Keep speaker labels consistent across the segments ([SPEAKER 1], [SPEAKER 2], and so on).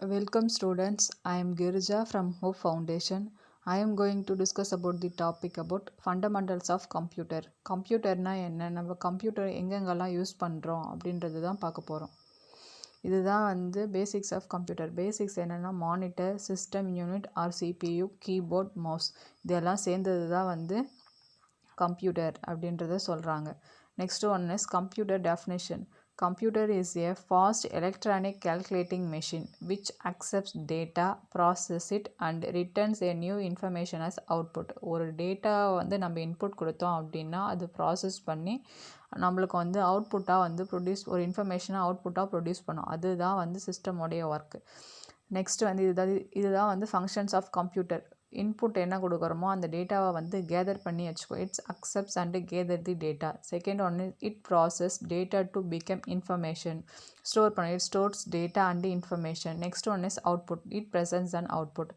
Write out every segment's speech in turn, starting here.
[SPEAKER 1] Welcome students, I am Girija from Hope Foundation. I am going to discuss about the topic about fundamentals of computer. கம்ப்யூட்டர்னா என்ன, நம்ம computer எங்கெங்கெல்லாம் use பண்ணுறோம் அப்படின்றது தான் பார்க்க போகிறோம். இதுதான் வந்து பேசிக்ஸ் ஆஃப் கம்ப்யூட்டர். பேசிக்ஸ் என்னென்னா monitor, system unit or CPU, keyboard, mouse இதெல்லாம் சேர்ந்தது தான் வந்து கம்ப்யூட்டர் அப்படின்றத சொல்கிறாங்க. Next one is computer definition. Computer is a fast electronic calculating machine which accepts data, process it and returns a new information as output. ஒரு data வந்து நம்ம input கொடுத்தோம் அப்படின்னா அது ப்ராசஸ் பண்ணி நம்மளுக்கு வந்து அவுட்புட்டாக வந்து ஒரு இன்ஃபர்மேஷனை அவுட்புட்டாக ப்ரொடியூஸ் பண்ணும். அதுதான் வந்து சிஸ்டமோடைய ஒர்க்கு. நெக்ஸ்ட் வந்து இதுதான் வந்து ஃபங்க்ஷன்ஸ் ஆஃப் கம்ப்யூட்டர். இன்புட் என்ன கொடுக்குறோமோ அந்த டேட்டாவை வந்து கேதர் பண்ணி வச்சுக்கோ. It's accepts and gather the data. Second one it process data to become information. Store பண்ணி it stores data and information. Next one is output. It presents and output.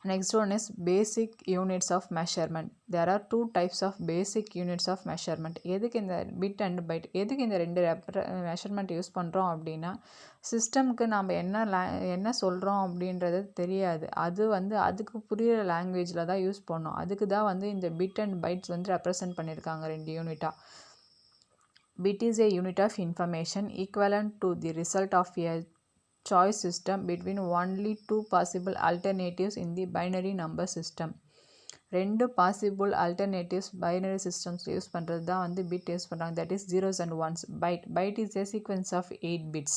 [SPEAKER 1] Next one is basic units of measurement. There are two types of basic units of measurement. எதுக்கு இந்த bit and byte, எதுக்கு இந்த ரெண்டு measurement use பண்ணுறோம் அப்படின்னா சிஸ்டம்க்கு நம்ம என்ன சொல்கிறோம் அப்படின்றது தெரியாது. அது வந்து அதுக்கு புரிகிற லாங்குவேஜில் தான் யூஸ் பண்ணோம். அதுக்கு தான் வந்து இந்த பிட் அண்ட் பைட்ஸ் வந்து ரெப்ரசன்ட் பண்ணியிருக்காங்க ரெண்டு யூனிட்டாக. Bit is a unit of information equivalent to the result of a choice system between only two possible alternatives in the binary number system. ரெண்டு possible alternatives binary systems use பண்ணுறது தான் வந்து bit use பண்ணுறாங்க. That is zeros and once. Byte is a sequence of 8 bits.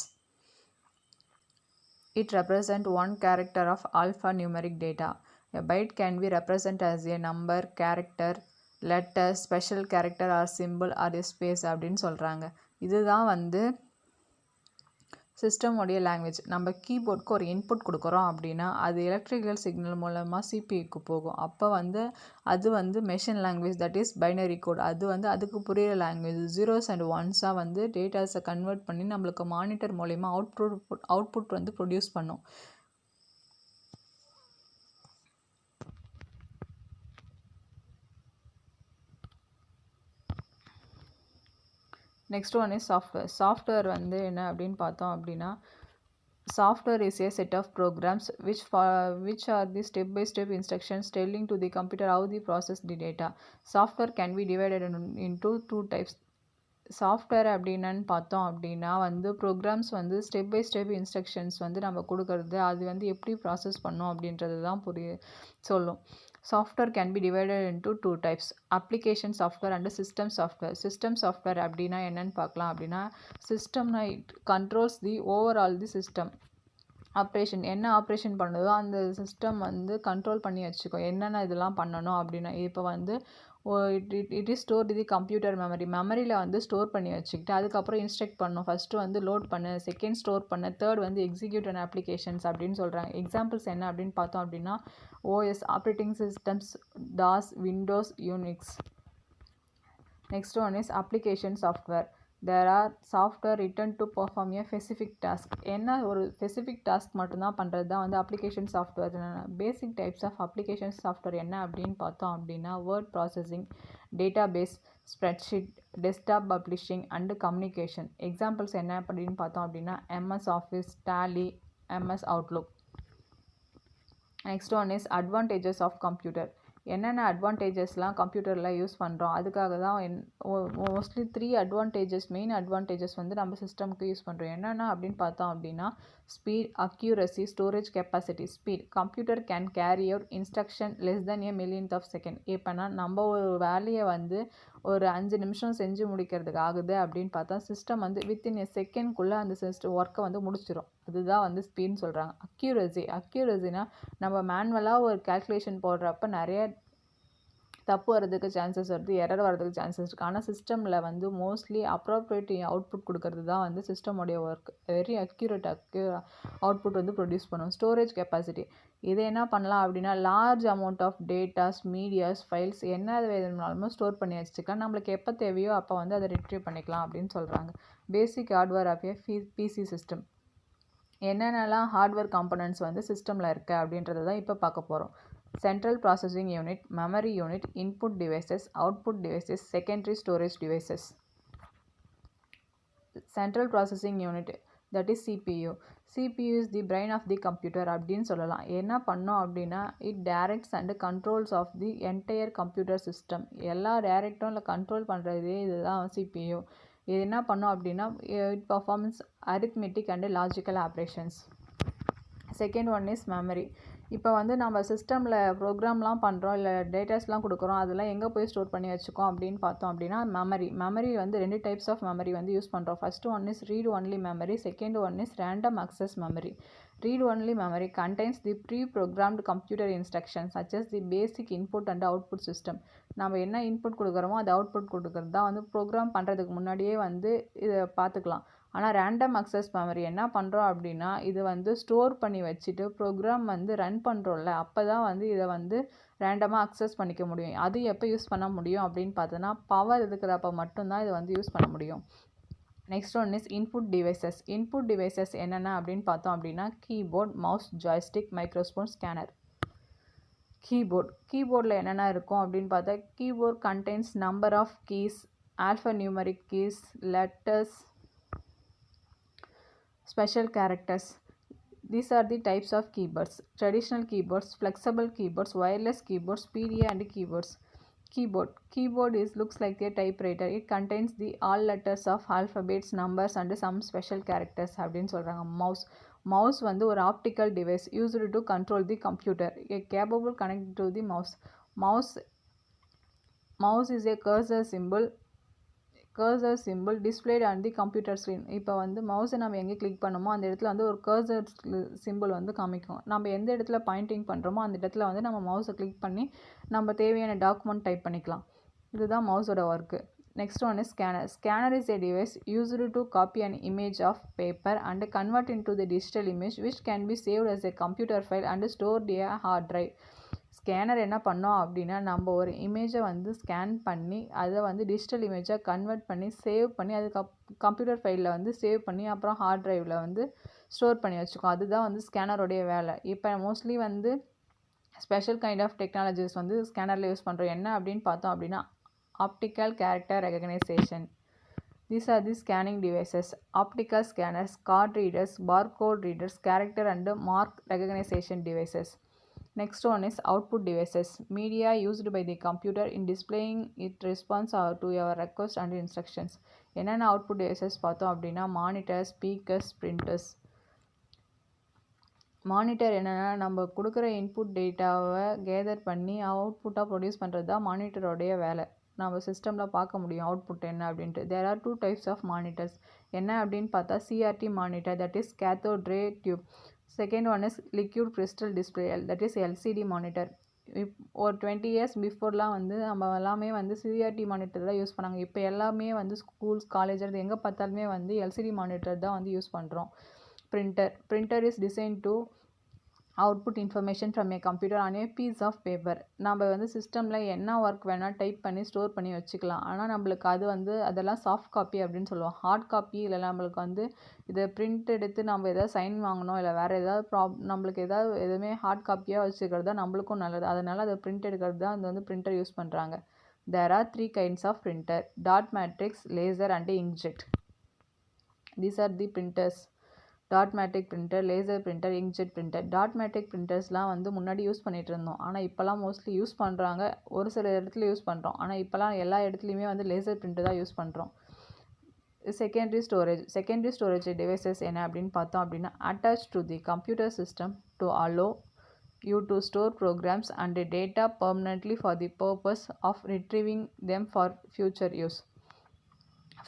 [SPEAKER 1] It represents one character of alphanumeric data. A byte can be represented as a number, character, letter, special character or symbol or a space அப்படின்னு சொல்கிறாங்க. இதுதான் வந்து சிஸ்டமோடைய language. நம்ம கீபோர்டுக்கு ஒரு input கொடுக்குறோம் அப்படின்னா அது electrical signal மூலமாக சிபியுக்கு போகும். அப்போ வந்து அது வந்து machine language, that is binary code. அது வந்து அதுக்கு புரியிற லாங்குவேஜ். ஜீரோஸ் அண்ட் ஒன்ஸாக வந்து டேட்டாஸை கன்வெர்ட் பண்ணி நம்மளுக்கு மானிட்டர் மூலயமா அவுட்புட் வந்து ப்ரொடியூஸ் பண்ணும். Next one is software. Software வந்து என்ன அப்படின்னு பார்த்தோம் அப்படின்னா software is a set of programs which are the step-by-step instructions telling to the computer how to process the data. Software can be divided into two types. Software அப்படின்னான்னு பார்த்தோம் அப்படின்னா வந்து programs வந்து ஸ்டெப் பை ஸ்டெப் இன்ஸ்ட்ரக்ஷன்ஸ் வந்து நம்ம கொடுக்கறது, அது வந்து எப்படி ப்ராசஸ் பண்ணோம் அப்படின்றது தான் சொல்லும். Software can be divided into two types. Application software and system software. System software அப்படின்னா என்னன்னு பார்க்கலாம். அப்படின்னா சிஸ்டம்னா it controls the overall the system. Operation என்ன ஆப்ரேஷன் பண்ணுதோ அந்த சிஸ்டம் வந்து கண்ட்ரோல் பண்ணி வச்சுக்கோ. என்னென்ன இதெல்லாம் பண்ணணும் அப்படின்னா இப்போ வந்து it is store the computer மெமரியில் வந்து ஸ்டோர் பண்ணி வச்சுக்கிட்டு அதுக்கப்புறம் இன்ஸ்ட்ரக்ட் பண்ணும். ஃபஸ்ட்டு வந்து லோட் பண்ணு, செகண்ட் ஸ்டோர் பண்ணு, தேர்ட் வந்து எக்ஸிக்யூட் அண்ட் அப்ளிகேஷன்ஸ் அப்படின்னு சொல்கிறாங்க. எக்ஸாம்பிள்ஸ் என்ன அப்படின்னு பார்த்தோம் அப்படின்னா OS operating systems, DOS, Windows, Unix. Next one is application software. There are software written to perform a specific task. என்ன ஒரு ஸ்பெசிஃபிக் டாஸ்க் மட்டும்தான் பண்ணுறது தான் வந்து application software. Basic types of application software என்ன அப்படின்னு பார்த்தோம் அப்படின்னா word processing, database, spreadsheet, desktop publishing and communication. Examples என்ன அப்படின்னு பார்த்தோம் அப்படின்னா MS Office, Tally, MS Outlook. Next one is advantages of computer. என்னென்ன அட்வான்டேஜஸ்லாம் கம்ப்யூட்டரில் யூஸ் பண்ணுறோம், அதுக்காக தான் மோஸ்ட்லி 3 அட்வான்டேஜஸ், மெயின் அட்வான்டேஜஸ் வந்து நம்ம சிஸ்டம்க்கு யூஸ் பண்ணுறோம். என்னென்ன அப்படின்னு பார்த்தோம் அப்படின்னா speed, accuracy, storage capacity. Speed, computer can carry out instruction less than a millionth of second. இப்போனா நம்ம ஒரு வேலையை வந்து ஒரு 5 நிமிஷம் செஞ்சு முடிக்கிறதுக்கு ஆகுது அப்படின்னு பார்த்தா சிஸ்டம் வந்து வித்தின் ஏ செகண்ட்குள்ளே அந்த சிஸ்டம் ஒர்க்கை வந்து முடிச்சிடும். அதுதான் வந்து ஸ்பீட்னு சொல்கிறாங்க. அக்யூரசினா நம்ம மேனுவலாக ஒரு கால்குலேஷன் போடுறப்ப நிறைய தப்பு வரதுக்கு சான்சஸ் வருது, எரர் வரதுக்கு சான்சஸ் இருக்குது. ஆனால் சிஸ்டமில் வந்து மோஸ்ட்லி அப்ராப்ரியேட் அவுட்புட் கொடுக்கறது தான் வந்து சிஸ்டமோடைய ஒர்க். வெரி அக்யூரேட் அவுட்புட் வந்து ப்ரொடியூஸ் பண்ணும். ஸ்டோரேஜ் கெப்பாசிட்டி, இதை என்ன பண்ணலாம் அப்படின்னா large amount of datas, medias, files என்ன வேணும்னாலுமே ஸ்டோர் பண்ணி வச்சுக்கலாம். நம்மளுக்கு எப்போ தேவையோ அப்போ வந்து அதை ரிட்ரீவ் பண்ணிக்கலாம் அப்படின்னு சொல்கிறாங்க. Basic hardware of a PC system. என்னென்னலாம் ஹார்ட்வேர் காம்பனன்ட்ஸ் வந்து சிஸ்டமில் இருக்குது அப்படின்றத தான் இப்போ பார்க்க போகிறோம். Central processing unit, memory unit, input devices, output devices, secondary storage devices. Central processing unit. That is CPU. CPU is the brain of the computer அப்படின்னு சொல்லலாம். என்ன பண்ணோம் அப்படின்னா it directs and controls of the entire computer system. எல்லா டைரக்டும் இல்லை control பண்ணுறதே இதுதான் சிபியு. இது என்ன பண்ணோம் அப்படின்னா it performs arithmetic and logical operations. Second one is memory. இப்போ வந்து நம்ம சிஸ்டமில் ப்ரோக்ராம்லாம் பண்ணுறோம் இல்லை டேட்டாஸ்லாம் கொடுக்குறோம், அதெல்லாம் எங்கே போய் ஸ்டோர் பண்ணி வச்சுக்கோம் அப்படின்னு பார்த்தோம் அப்படின்னா மெமரி வந்து 2 டைப்ஸ் ஆஃப் மெமரி வந்து யூஸ் பண்ணுறோம். First one is read only memory, second one is random access memory. Read only memory contains the pre-programmed computer instructions such as the basic input and output system. நம்ம என்ன input கொடுக்குறோமோ அது output கொடுக்குறது தான் வந்து program பண்ணுறதுக்கு முன்னாடியே வந்து இதை பார்த்துக்கலாம். ஆனால் ரேண்டம் அக்சஸ் மெமரி என்ன பண்ணுறோம் அப்படின்னா இது வந்து ஸ்டோர் பண்ணி வச்சுட்டு ப்ரோக்ராம் வந்து ரன் பண்ணுறோம்ல அப்போ தான் வந்து இதை வந்து ரேண்டமாக அக்சஸ் பண்ணிக்க முடியும். அது எப்போ யூஸ் பண்ண முடியும் அப்படின்னு பார்த்தோன்னா பவர் இருக்கிறப்ப மட்டும்தான் இது வந்து யூஸ் பண்ண முடியும். Next one is input devices. Input devices என்னென்ன அப்படின்னு பார்த்தோம் அப்படின்னா keyboard, mouse, joystick, microphone, scanner. கீபோர்டில் என்னென்ன இருக்கும் அப்படின்னு பார்த்தா keyboard contains number of keys, alpha numeric keys, letters, special characters. These are the types of keyboards: traditional keyboards, flexible keyboards, wireless keyboards, PDA and keyboards. Keyboard looks like a typewriter. It contains the all letters of alphabets, numbers and some special characters அப்படின்னு சொல்கிறாங்க. mouse வந்து ஒரு optical device used to control the computer. A capable connected to the mouse is a cursor symbol displayed on the computer screen. இப்போ வந்து மவுஸை நம்ம எங்கே click பண்ணோமோ அந்த இடத்துல வந்து ஒரு கர்சர் சிம்பிள் வந்து காமிக்கும். நம்ம எந்த இடத்துல பாயிண்டிங் பண்ணுறோமோ அந்த இடத்துல வந்து நம்ம மவுஸை கிளிக் பண்ணி நம்ம தேவையான டாக்குமெண்ட் டைப் பண்ணிக்கலாம். இதுதான் மவுஸோட work. Next one is scanner. Scanner is a device used to copy an image of paper and convert into the digital image which can be saved as a computer file and stored a hard drive. Scanner என்ன பண்ணோம் அப்படின்னா நம்ம ஒரு இமேஜை வந்து scan பண்ணி அதை வந்து டிஜிட்டல் இமேஜாக கன்வெர்ட் பண்ணி சேவ் பண்ணி அது கம்ப்யூட்டர் ஃபைலில் வந்து சேவ் பண்ணி அப்புறம் ஹார்ட் ட்ரைவில் வந்து ஸ்டோர் பண்ணி வச்சுக்கோம். அதுதான் வந்து ஸ்கேனருடைய வேலை. இப்போ மோஸ்ட்லி வந்து ஸ்பெஷல் கைண்ட் ஆஃப் டெக்னாலஜிஸ் வந்து ஸ்கேனரில் யூஸ் பண்ணுறோம். என்ன அப்படின்னு பார்த்தோம் அப்படின்னா optical character recognition. These are the scanning devices: optical scanners, card readers, barcode readers, character and mark recognition devices. Next one is output devices. Media used by the computer in displaying its response to your request and instructions. என்னென்ன output devices பார்த்தோம் அப்படின்னா monitor, speakers, printers. Monitor என்னென்னா நம்ம கொடுக்குற input டேட்டாவை gather பண்ணி அவுட்புட்டாக produce பண்ணுறது தான் மானிட்டரோடைய வேலை. நம்ம சிஸ்டமில் பார்க்க முடியும் அவுட்புட் என்ன அப்படின்ட்டு. There are 2 types of monitors. என்ன அப்படின்னு பார்த்தா CRT monitor, that is cathode ray tube. Second one is liquid crystal display, that is LCD monitor. ஒரு 20 years பிஃபோர்லாம் வந்து நம்ம எல்லாமே வந்து சிஆர்டி மானிட்டர் தான் யூஸ் பண்ணாங்க. இப்போ எல்லாமே வந்து ஸ்கூல்ஸ், காலேஜ் அது எங்கே பார்த்தாலுமே வந்து எல்சிடி மானிட்டர் தான் வந்து யூஸ் பண்ணுறோம். Printer is design to output information from a computer on a piece of paper. நம்ம வந்து சிஸ்டமில் என்ன ஒர்க் வேணால் டைப் பண்ணி ஸ்டோர் பண்ணி வச்சுக்கலாம். ஆனால் நம்மளுக்கு அது வந்து அதெல்லாம் சாஃப்ட் காப்பி அப்படின்னு சொல்லுவோம். ஹார்ட் காப்பி இல்லை நம்மளுக்கு வந்து இதை பிரிண்ட் எடுத்து நம்ம எதாவது சைன் வாங்கணும் இல்லை வேறு ஏதாவது நம்மளுக்கு எதுவுமே ஹார்ட் காப்பியாக வச்சுக்கிறது தான் நம்மளுக்கும் நல்லது. அதனால் அதை பிரிண்ட் எடுக்கிறது தான் அது வந்து பிரிண்டர் யூஸ் பண்ணுறாங்க. There are 3 kinds of printer: dot matrix, laser and inkjet. These are the printers: dot matrix printer, laser printer, inkjet printer. Dot matrix பிரிண்டர்ஸ்லாம் வந்து முன்னாடி யூஸ் பண்ணிகிட்டு இருந்தோம். ஆனால் இப்போலாம் மோஸ்ட்லி யூஸ் பண்ணுறாங்க, ஒரு சில இடத்துல யூஸ் பண்ணுறோம். ஆனால் இப்போலாம் எல்லா இடத்துலையுமே வந்து லேசர் பிரிண்டர் தான் யூஸ் பண்ணுறோம். செகண்டரி ஸ்டோரேஜ் டிவைசஸ் என்ன அப்படின்னு பார்த்தோம் அப்படின்னா attach to the computer system to allow you to store programs and data permanently for the purpose of retrieving them for future use.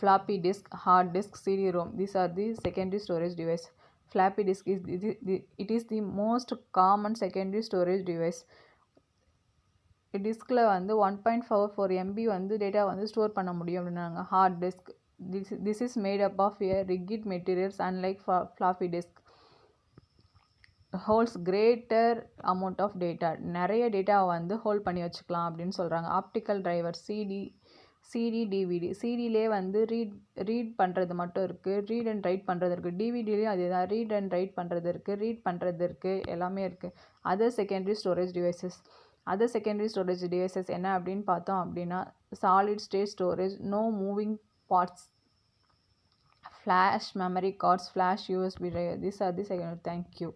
[SPEAKER 1] Floppy disk, hard disk, CD-ROM. These are the secondary storage device. Floppy disk is the most common secondary storage device. டிஸ்கில் வந்து 1.44 MB வந்து data வந்து store பண்ண முடியும் அப்படின்னாங்க. Hard disk, this is made up of a rigid materials unlike floppy disk. holds greater amount of data. நிறைய டேட்டாவை வந்து ஹோல்ட் பண்ணி வச்சுக்கலாம் அப்படின்னு சொல்கிறாங்க. Optical driver, CD, DVD. சிடிலே வந்து ரீட் பண்ணுறது மட்டும் இருக்குது, ரீட் அண்ட் ரைட் பண்ணுறது இருக்குது. டிவிடிலேயும் அதே தான், ரீட் அண்ட் ரைட் பண்ணுறது இருக்குது, ரீட் பண்ணுறது இருக்குது, எல்லாமே இருக்குது. அதர் செகண்டரி ஸ்டோரேஜ் டிவைசஸ் என்ன அப்படின்னு பார்த்தோம் அப்படின்னா solid state storage, no moving parts. flash memory cards, flash USB drive. These are the second. Thank you.